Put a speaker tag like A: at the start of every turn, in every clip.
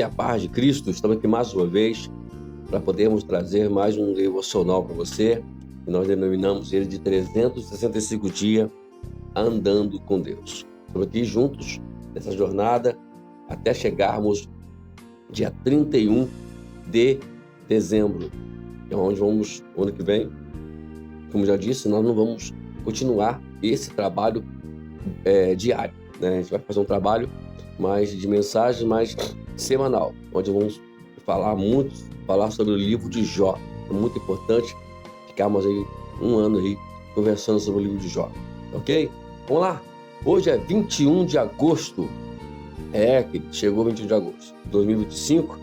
A: graça e a paz de Cristo. Estamos aqui mais uma vez para podermos trazer mais um devocional para você. E nós denominamos ele de 365 dias andando com Deus. Estamos aqui juntos nessa jornada até chegarmos dia 31 de dezembro. É onde vamos, ano que vem, como já disse, nós não vamos continuar esse trabalho diário, né? A gente vai fazer um trabalho mais de mensagem, mais semanal, onde vamos falar sobre o livro de Jó. É muito importante ficarmos aí um ano aí conversando sobre o livro de Jó, ok? Vamos lá, hoje é 21 de agosto, chegou 21 de agosto de 2025,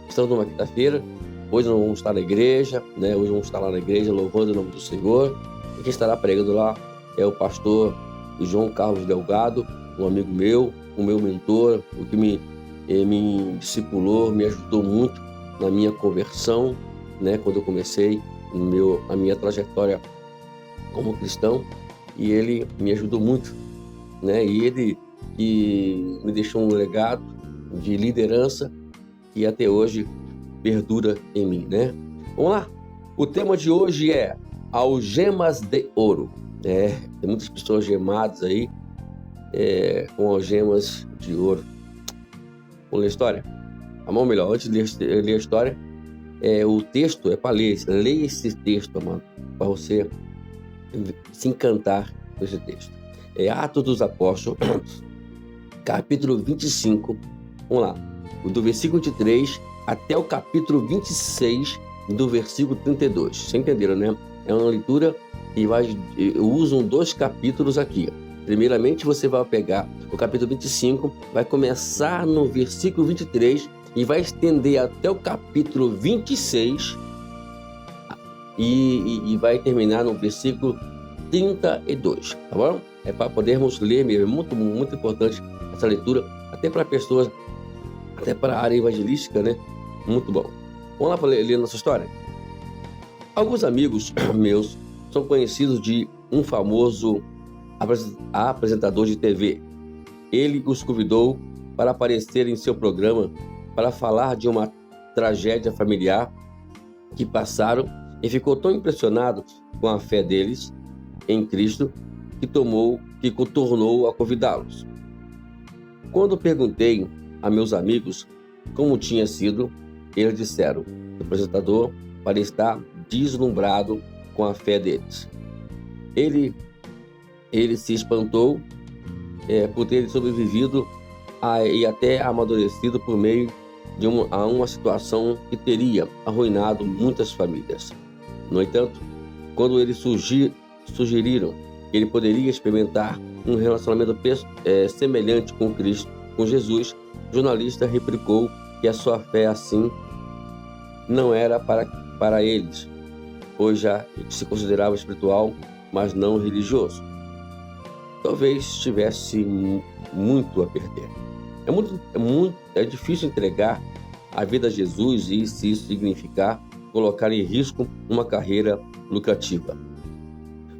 A: estamos numa quinta-feira. Hoje nós vamos estar na igreja, né? Hoje vamos estar lá na igreja louvando o nome do Senhor, e quem estará pregando lá é o pastor João Carlos Delgado, um amigo meu, o meu mentor, o que me discipulou, me ajudou muito na minha conversão, né? Quando eu comecei a minha trajetória como cristão, e ele me ajudou muito, né? E ele que me deixou um legado de liderança que até hoje perdura em mim, né? Vamos lá. O tema de hoje é algemas de ouro. Tem muitas pessoas gemadas aí, com algemas de ouro. Vamos ler a história? Amor, melhor, antes de ler a história, o texto é para ler. Leia esse texto, amado, para você se encantar com esse texto. É Atos dos Apóstolos, capítulo 25. Vamos lá. Do versículo 23 até o capítulo 26, do versículo 32. Vocês entenderam, né? É uma leitura que usam 2 capítulos aqui. Primeiramente, você vai pegar o capítulo 25, vai começar no versículo 23 e vai estender até o capítulo 26 e vai terminar no versículo 32, tá bom? É para podermos ler mesmo. É muito, muito importante essa leitura, até para pessoas, até para a área evangelística, né? Muito bom. Vamos lá para ler nossa história? Alguns amigos meus são conhecidos de um famoso apresentador de TV. Ele os convidou para aparecer em seu programa para falar de uma tragédia familiar que passaram, e ficou tão impressionado com a fé deles em Cristo que tornou a convidá-los. Quando perguntei a meus amigos como tinha sido, eles disseram que o apresentador parecia estar deslumbrado com a fé deles. Ele se espantou por ter sobrevivido e até amadurecido por meio de uma situação que teria arruinado muitas famílias. No entanto, quando eles sugeriram que ele poderia experimentar um relacionamento semelhante com Cristo, com Jesus, o jornalista replicou que a sua fé assim não era para eles, pois já se considerava espiritual, mas não religioso. Talvez tivesse muito a perder. É difícil entregar a vida a Jesus, e se isso significar colocar em risco uma carreira lucrativa.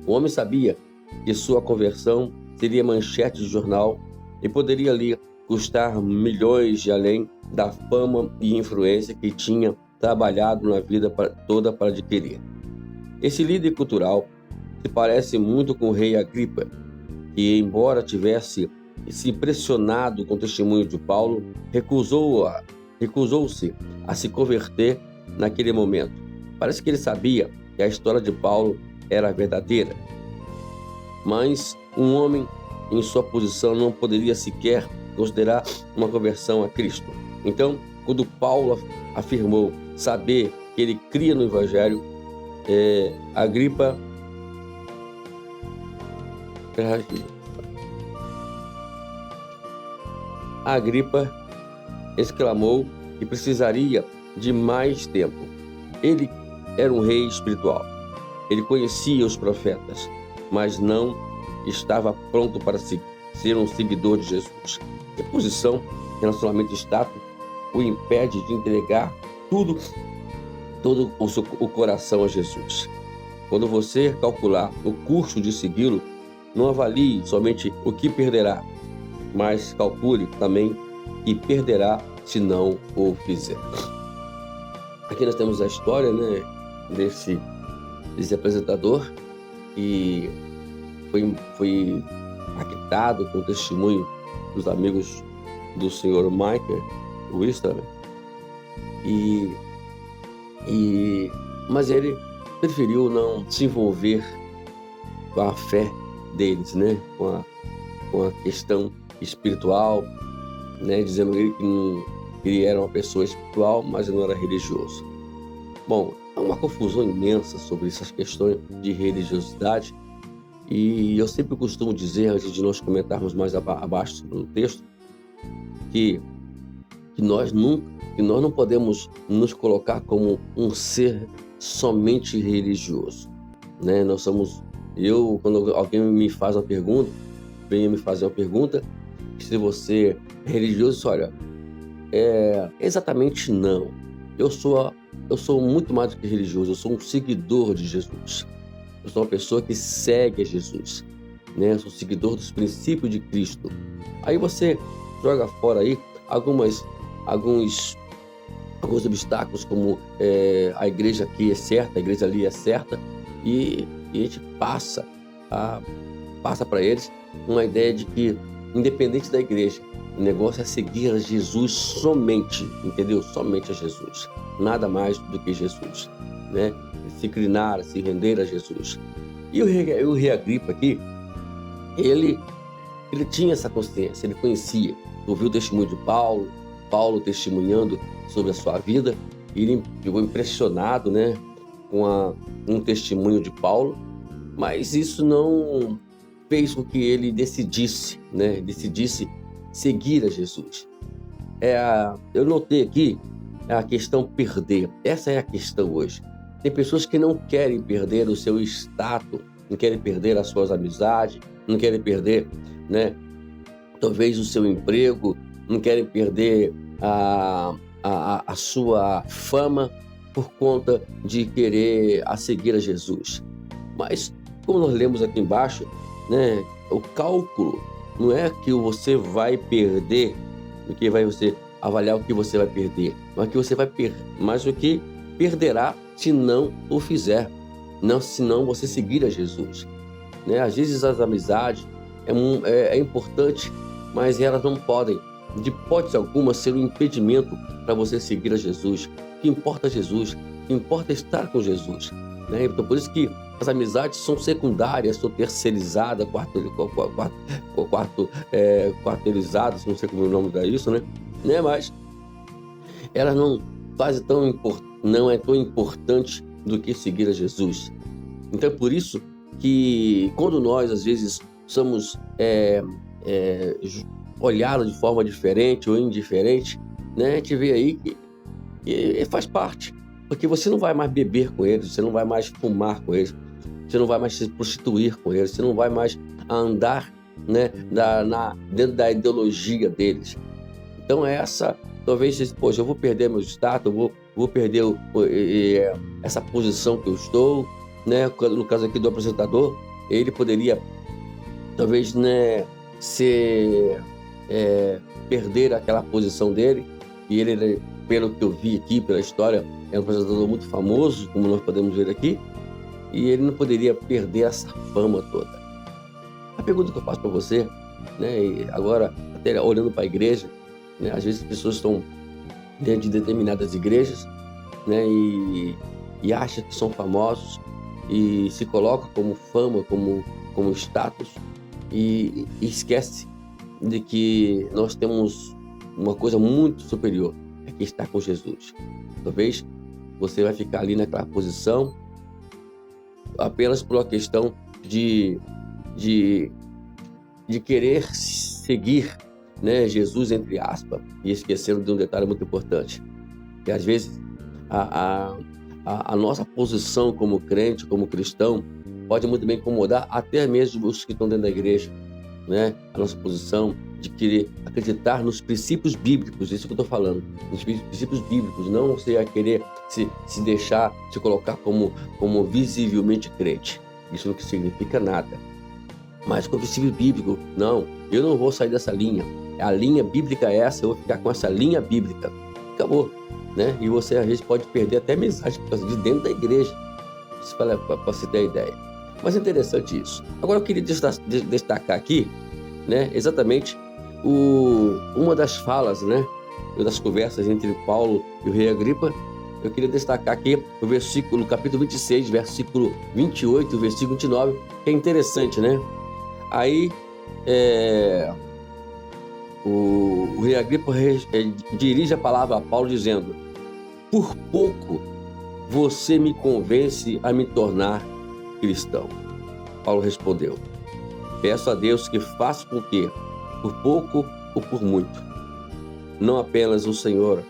A: O homem sabia que sua conversão seria manchete de jornal e poderia lhe custar milhões, de além da fama e influência que tinha trabalhado na vida toda para adquirir. Esse líder cultural se parece muito com o rei Agripa, que, embora tivesse se impressionado com o testemunho de Paulo, recusou-se a se converter naquele momento. Parece que ele sabia que a história de Paulo era verdadeira, mas um homem em sua posição não poderia sequer considerar uma conversão a Cristo. Então, quando Paulo afirmou saber que ele cria no Evangelho, Agripa exclamou que precisaria de mais tempo. Ele era um rei espiritual. Ele conhecia os profetas, mas não estava pronto para ser um seguidor de Jesus. Que posição, relacionamento estático, o impede de entregar todo o coração a Jesus. Quando você calcular o custo de segui-lo, não avalie somente o que perderá, mas calcule também que perderá se não o fizer. Aqui nós temos a história, né, desse apresentador que foi impactado com o testemunho dos amigos do senhor Michael Wister, mas ele preferiu não se envolver com a fé deles, né, com a questão espiritual, né, dizendo ele que ele era uma pessoa espiritual, mas não era religioso. Bom, há uma confusão imensa sobre essas questões de religiosidade, e eu sempre costumo dizer, antes de nós comentarmos mais abaixo no texto, que nós não podemos nos colocar como um ser somente religioso, né? Quando alguém me faz uma pergunta, venha me fazer uma pergunta, se você é religioso, olha, exatamente não. Eu sou muito mais do que religioso, eu sou um seguidor de Jesus. Eu sou uma pessoa que segue a Jesus, né? Eu sou seguidor dos princípios de Cristo. Aí você joga fora aí alguns obstáculos, como a igreja aqui é certa, a igreja ali é certa, e a gente passa para eles uma ideia de que, independente da igreja, o negócio é seguir a Jesus somente, entendeu? Somente a Jesus, nada mais do que Jesus, né? Se inclinar, se render a Jesus. E o rei Agripa aqui, ele tinha essa consciência, ele conhecia, ouviu o testemunho de Paulo testemunhando sobre a sua vida, e ele ficou impressionado, né, com um testemunho de Paulo, mas isso não fez com que ele decidisse seguir a Jesus. Eu notei aqui a questão perder. Essa é a questão hoje. Tem pessoas que não querem perder o seu status, não querem perder as suas amizades, não querem perder, né, talvez o seu emprego, não querem perder a sua fama por conta de querer seguir a Jesus. Mas, como nós lemos aqui embaixo, né, o cálculo não é que você vai perder, porque vai você avaliar o que você vai perder, mas o que perderá se não o fizer, se não você seguir a Jesus, né? Às vezes as amizades é importante, mas elas não podem, de hipótese alguma, ser um impedimento para você seguir a Jesus. O que importa é Jesus, o que importa é estar com Jesus, né? Então, por isso que as amizades são secundárias, são terceirizadas, quarteirizadas, não sei como é o nome disso, né? Mas elas não é tão importante do que seguir a Jesus. Então, é por isso que quando nós, às vezes, somos olhados de forma diferente ou indiferente, né, a gente vê aí que faz parte, porque você não vai mais beber com eles, você não vai mais fumar com eles, você não vai mais se prostituir com eles, você não vai mais andar, né, dentro da ideologia deles. Então talvez, poxa, eu vou perder meu status, eu vou perder essa posição que eu estou, né? No caso aqui do apresentador, ele poderia, talvez, né, perder aquela posição dele, e ele, pelo que eu vi aqui, pela história, é um apresentador muito famoso, como nós podemos ver aqui, e ele não poderia perder essa fama toda. A pergunta que eu faço para você, né, e agora, até olhando para a igreja, né, às vezes as pessoas estão dentro de determinadas igrejas, né, e acham que são famosos e se colocam como fama, como status, e esquece de que nós temos uma coisa muito superior, é que estar com Jesus. Talvez você vai ficar ali naquela posição apenas por uma questão de querer seguir, né, Jesus, entre aspas, e esquecendo de um detalhe muito importante, que às vezes a nossa posição como crente, como cristão, pode muito bem incomodar até mesmo os que estão dentro da igreja, né? A nossa posição de querer acreditar nos princípios bíblicos, isso que eu estou falando, nos princípios bíblicos, não você a querer se deixar, se colocar como visivelmente crente. Isso não significa nada. Mas com o princípio bíblico, não, eu não vou sair dessa linha, A linha bíblica é essa, eu vou ficar com essa linha bíblica. Acabou, né? E você, às vezes, pode perder até amizade de dentro da igreja, para você ter a ideia. Mas é interessante isso. Agora, eu queria destacar aqui, né, exatamente uma das falas, né, das conversas entre Paulo e o rei Agripa. Eu queria destacar aqui o versículo, capítulo 26, versículo 28, versículo 29, que é interessante, né? Aí, o rei Agripa dirige a palavra a Paulo dizendo: por pouco você me convence a me tornar cristão. Paulo respondeu: peço a Deus que faça com que, por pouco ou por muito, não apenas o Senhor,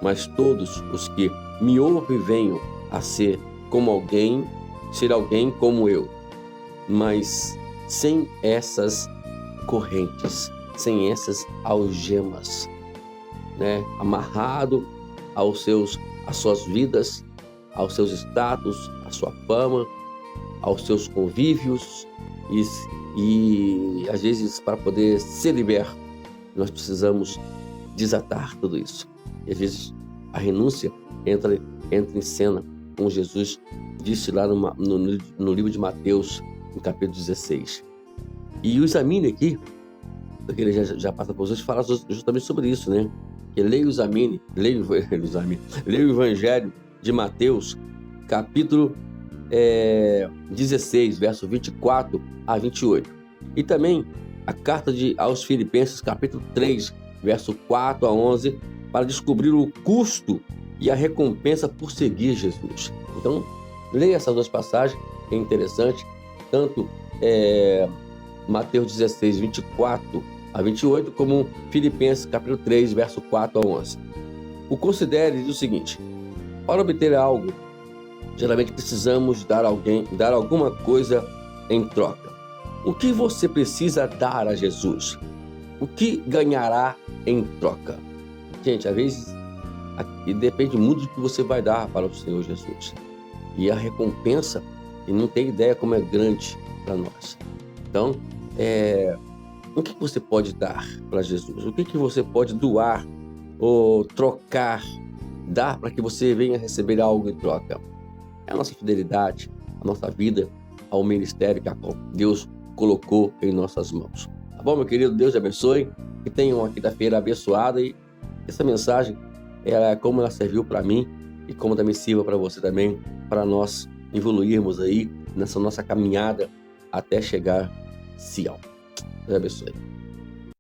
A: mas todos os que me ouvem venham a ser alguém como eu, mas sem essas correntes, sem essas algemas, né? Amarrado às suas vidas, aos seus status, à sua fama, aos seus convívios e às vezes, para poder ser liberto, nós precisamos desatar tudo isso. E às vezes a renúncia entra em cena, como Jesus disse lá no livro de Mateus, no capítulo 16. E o examine aqui, porque ele já passa por vocês, fala justamente sobre isso, né? Que leia o Evangelho de Mateus, capítulo 16, verso 24 a 28. E também a carta aos Filipenses, capítulo 3, verso 4 a 11, para descobrir o custo e a recompensa por seguir Jesus. Então, leia essas duas passagens, é interessante, tanto Mateus 16, 24 a 28, como Filipenses, capítulo 3, verso 4 a 11. O considere diz o seguinte: para obter algo, geralmente precisamos dar alguma coisa em troca. O que você precisa dar a Jesus? O que ganhará em troca? Gente, às vezes depende muito do que você vai dar para o Senhor Jesus. E a recompensa, e não tem ideia como é grande para nós. Então, o que você pode dar para Jesus? O que você pode doar ou trocar, dar para que você venha receber algo em troca? É a nossa fidelidade, a nossa vida ao ministério que Deus colocou em nossas mãos. Tá bom, meu querido? Deus te abençoe. Que tenha uma quinta-feira abençoada. E essa mensagem, como ela serviu para mim e como também sirva para você também, para nós evoluirmos aí nessa nossa caminhada até chegar Sião. Deus abençoe.